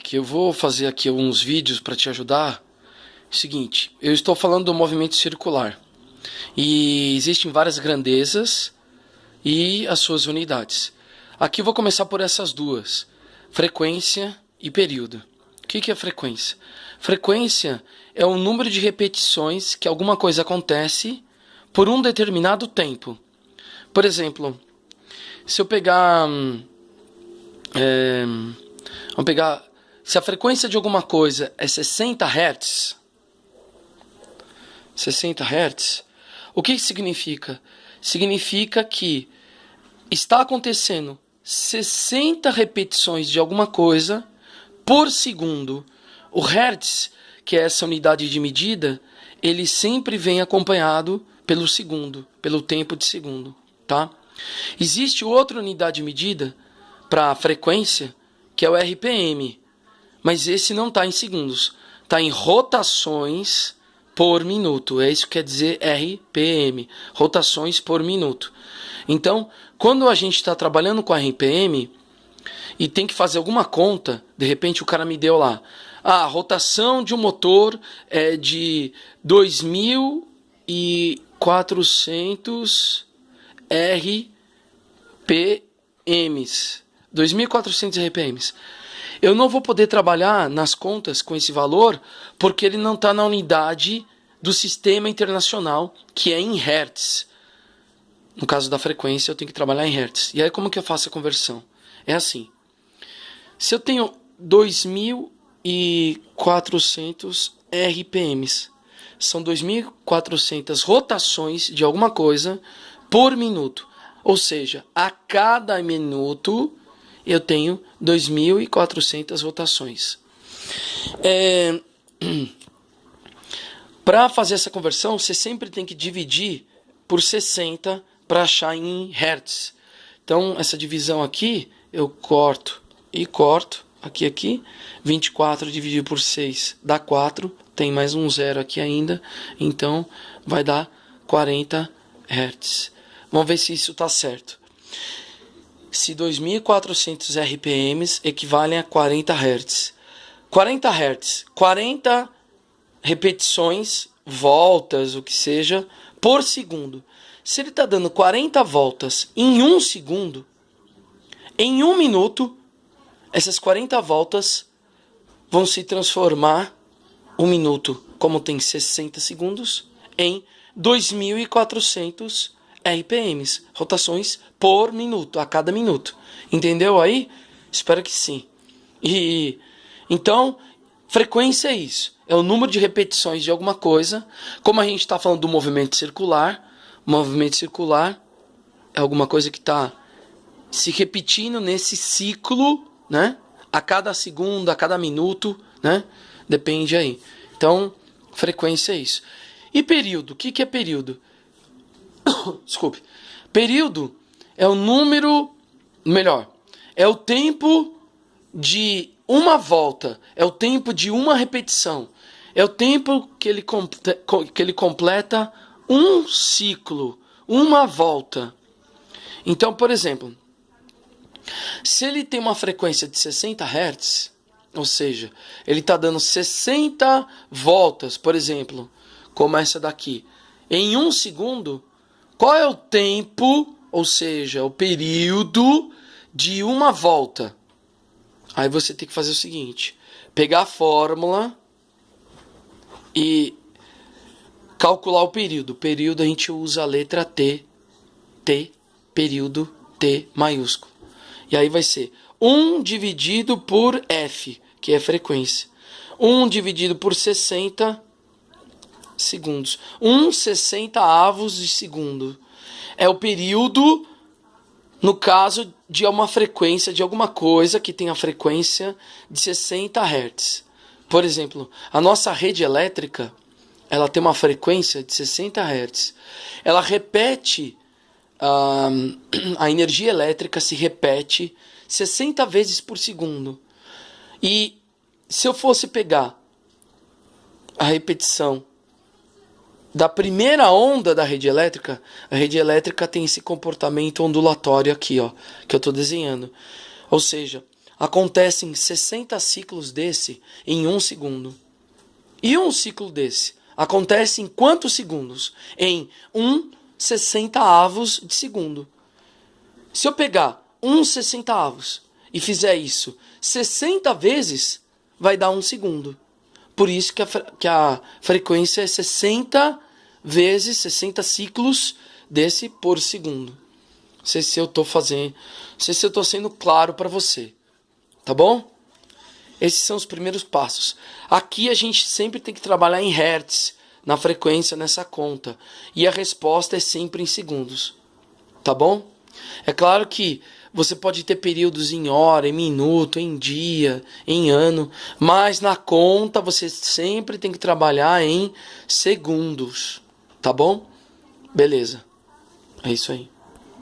Que eu vou fazer aqui uns vídeos para te ajudar. Seguinte, eu estou falando do movimento circular e existem várias grandezas e as suas unidades. Aqui eu vou começar por essas duas: frequência e período. O que é frequência? Frequência é o número de repetições que alguma coisa acontece por um determinado tempo. Por exemplo, se eu pegar vamos pegar, se a frequência de alguma coisa é 60 Hz, o que significa? Significa que está acontecendo 60 repetições de alguma coisa por segundo. O Hertz, que é essa unidade de medida, ele sempre vem acompanhado pelo segundo, pelo tempo de segundo, tá? Existe outra unidade de medida para a frequência, que é o RPM, mas esse não está em segundos, está em rotações por minuto. É isso que quer dizer RPM, rotações por minuto. Então, quando a gente está trabalhando com RPM e tem que fazer alguma conta, de repente o cara me deu lá, a rotação de um motor é de 2.400 RPMs. 2.400 RPMs. Eu não vou poder trabalhar nas contas com esse valor porque ele não está na unidade do sistema internacional, que é em Hertz. No caso da frequência, eu tenho que trabalhar em Hertz. E aí como que eu faço a conversão? É assim. Se eu tenho 2.400 RPMs, são 2.400 rotações de alguma coisa por minuto. Ou seja, a cada minuto eu tenho 2.400 rotações. Para fazer essa conversão, você sempre tem que dividir por 60 para achar em Hertz. Então, essa divisão aqui, eu corto e corto, aqui, 24 dividido por 6 dá 4, tem mais um zero aqui ainda, então vai dar 40 Hertz. Vamos ver se isso está certo. Se 2.400 RPMs equivalem a 40 Hz. 40 Hz, 40 repetições, voltas, o que seja, por segundo. Se ele está dando 40 voltas em 1 segundo, em 1 minuto, essas 40 voltas vão se transformar, 1 minuto, como tem 60 segundos, em 2.400 RPMs, rotações por minuto, a cada minuto. Entendeu aí? Espero que sim. Então, frequência é isso. É o número de repetições de alguma coisa. Como a gente está falando do movimento circular é alguma coisa que está se repetindo nesse ciclo, né? A cada segundo, a cada minuto, né? Depende aí. Então, frequência é isso. E período? O que é período? Desculpe. Período é o número, é o tempo de uma volta, é o tempo de uma repetição, é o tempo que ele completa um ciclo, uma volta. Então, por exemplo, se ele tem uma frequência de 60 Hz, ou seja, ele está dando 60 voltas, por exemplo, como essa daqui, em 1 segundo, qual é o tempo, ou seja, o período de uma volta? Aí você tem que fazer o seguinte: pegar a fórmula e calcular o período. O período a gente usa a letra T, período T maiúsculo. E aí vai ser 1 dividido por F, que é frequência. 1 dividido por 60 segundos. 1/60 de segundo. É o período, no caso de uma frequência de alguma coisa que tem a frequência de 60 Hz. Por exemplo, a nossa rede elétrica, ela tem uma frequência de 60 Hz. Ela repete, a energia elétrica se repete 60 vezes por segundo. E se eu fosse pegar a repetição da primeira onda da rede elétrica, a rede elétrica tem esse comportamento ondulatório aqui, ó, que eu estou desenhando. Ou seja, acontecem 60 ciclos desse em 1 segundo. E um ciclo desse acontece em quantos segundos? Em 1/60 de segundo. Se eu pegar 1/60 e fizer isso 60 vezes, vai dar 1 segundo. Por isso que a frequência é 60 vezes 60 ciclos desse por segundo. Não sei se eu estou fazendo, não sei se eu estou sendo claro para você. Tá bom? Esses são os primeiros passos. Aqui a gente sempre tem que trabalhar em hertz, na frequência, nessa conta. E a resposta é sempre em segundos. Tá bom? É claro que você pode ter períodos em hora, em minuto, em dia, em ano. Mas na conta você sempre tem que trabalhar em segundos. Tá bom? Beleza. É isso aí.